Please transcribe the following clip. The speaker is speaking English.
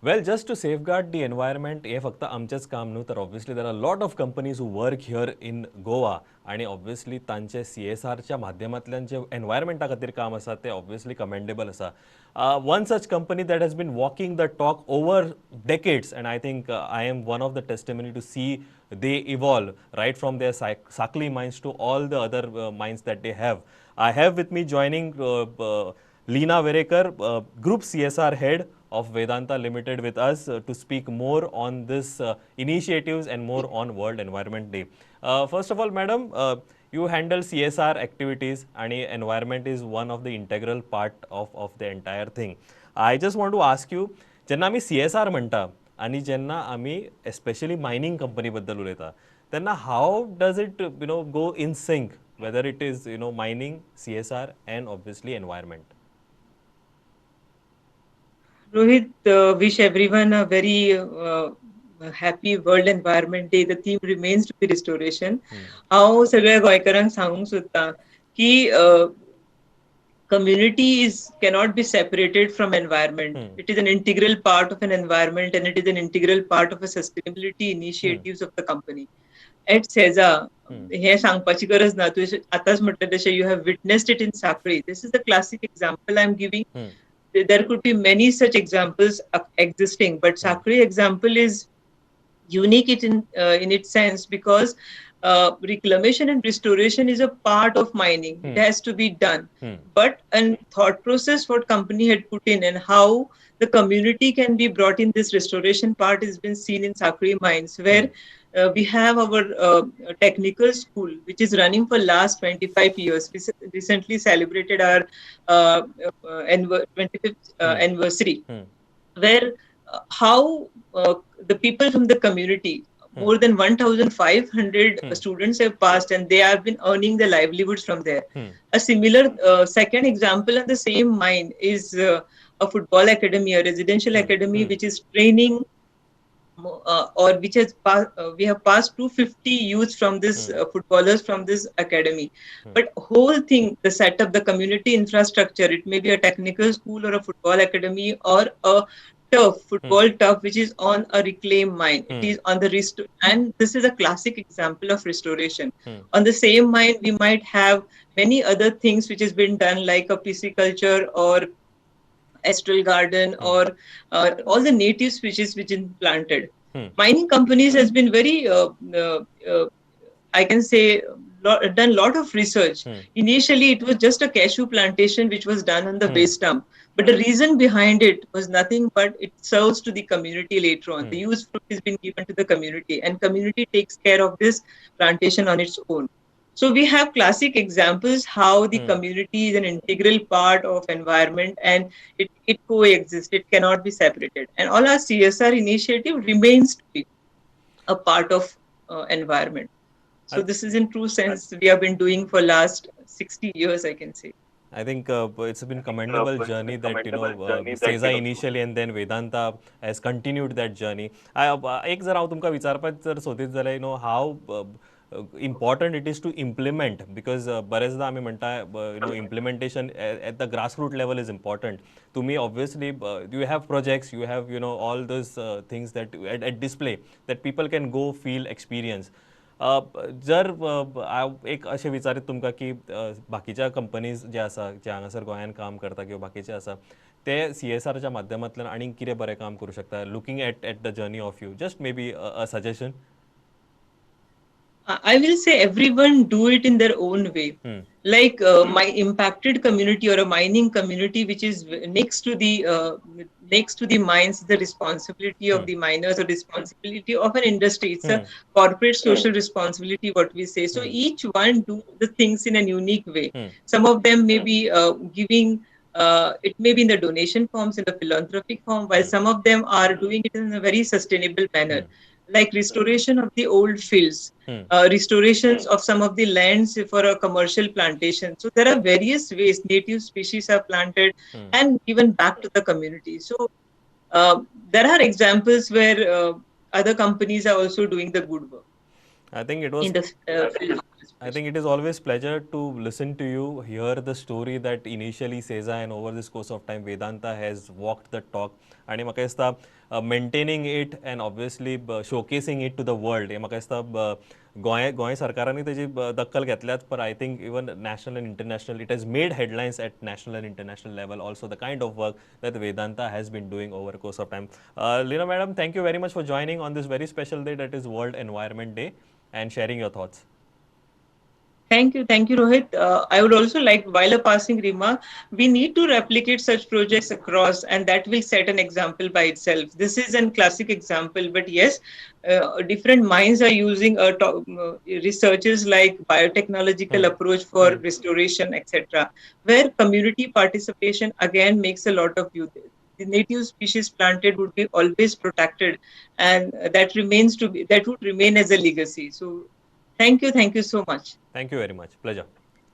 Well, just to safeguard the environment, हे फक्त आमचेच काम न्हू तर obviously there are a lot of companies who work here in Goa आणि obviously तांचे CSRच्या माध्यमांतल्यान जे environment खातीर काम आसा ते obviously commendable आसा. One such company that has been walking the talk over decades and I think I am one of the testimony to see they evolve right from their Sakli mines to all the other mines that they have. I have with me joining Leena Verenkar, Group CSR Head of Vedanta Limited with us to speak more on this initiatives and more on World Environment Day. First of all, madam, you handle CSR activities and environment is one of the integral part of the entire thing. I just want to ask you, जेन्ना आमी CSR म्हणटा आणि जेन्ना आमी especially mining company बद्दल उलयता तेन्ना how does it go in sync whether it is mining, CSR and obviously environment? Rohit, wish everyone a very happy World Environment Day. The theme remains to be restoration. हांव सगळ्या गोंयकारांक सांगूंक सोदतां की community cannot be separated from environment. It is an integral part of an environment and it is an integral part of a sustainability initiatives of the company. At Sesa, हे सांगपाची गरज ना, तुवें आतांच म्हटलें तशें you have witnessed it in Sakri. This is the classic example I'm giving. There could be many such examples existing, but Sakri example is unique in its sense because reclamation and restoration is a part of mining. It has to be done. But a thought process what company had put in and how the community can be brought in this restoration part has been seen in Sakri mines, where we have our technical school which is running for last 25 years. We recently celebrated our 25th anniversary, where how the people from the community, more than 1,500 students have passed and they have been earning their livelihoods from there. A similar second example on the same mine is a football academy, a residential academy, which is training or which has we have passed 250 youths from this footballers from this academy. But whole thing, the setup, the community infrastructure, it may be a technical school or a football academy or a football turf which is on a reclaimed mine. It is on the and this is a classic example of restoration. On the same mine we might have many other things which has been done, like a pisciculture or astral garden or all the native species which is planted. Mining companies has been very I can say done lot of research. Initially it was just a cashew plantation which was done on the waste dump, but the reason behind it was nothing but it serves to the community later on. The use fruit has been given to the community and community takes care of this plantation on its own. So we have classic examples how the community is an integral part of environment and it coexists. It cannot be separated. And all our CSR initiative remains to be a part of environment. So this is in true sense we have been doing for last 60 years, I can say. I think it's been commendable journey that Sesa initially and then Vedanta has continued that journey. एक जर हांव तुमकां विचारपाक जर सोदीत जाल्यार how important it is to implement because बरेचदा आमी म्हणटा implementation at the grassroots level is important. तुम्ही obviously you have projects, you have all those things that at display that people can go feel experience. जर एक अशें विचारीत तुमकां की बाकीच्या कंपनीज जे आसा जे हांगासर गोंयान काम करता किंवा बाकीचे आसा ते CSRच्या माध्यमांतल्यान आनीक कितें बरें काम करूं शकता looking at the journey of you just may be a suggestion. I will say everyone do it in their own way. Like my impacted community or a mining community, which is next to the mines, the responsibility of the miners or responsibility of an industry. It's a corporate social responsibility, what we say. So each one do the things in a unique way. Some of them may be giving. It may be in the donation forms, in the philanthropic form, while some of them are doing it in a very sustainable manner, like restoration of the old fields, restorations of some of the lands for a commercial plantation. So there are various ways native species are planted and given back to the community. So there are examples where other companies are also doing the good work. I think it was in the field. I think it is always pleasure to listen to you, hear the story that initially Sesa and over this course of time Vedanta has walked the talk. आणि म्हाका दिसता maintaining it and obviously showcasing it to the world हे म्हाका दिसता गोंय सरकारांनी तेजी दखल घेतल्यात पर I think even national and international it has made headlines at national and international level also the kind of work that Vedanta has been doing over a course of time. Leena madam, thank you very much for joining on this very special day that is World Environment Day and sharing your thoughts. Thank you, Rohit. I would also like, while a passing remark, we need to replicate such projects across, and that will set an example by itself. This is a classic example, but yes, different minds are using researchers like biotechnological approach for restoration, etc., where community participation again makes a lot of use. The native species planted would be always protected, and that would remain as a legacy. So, thank you so much. Thank you very much. Pleasure.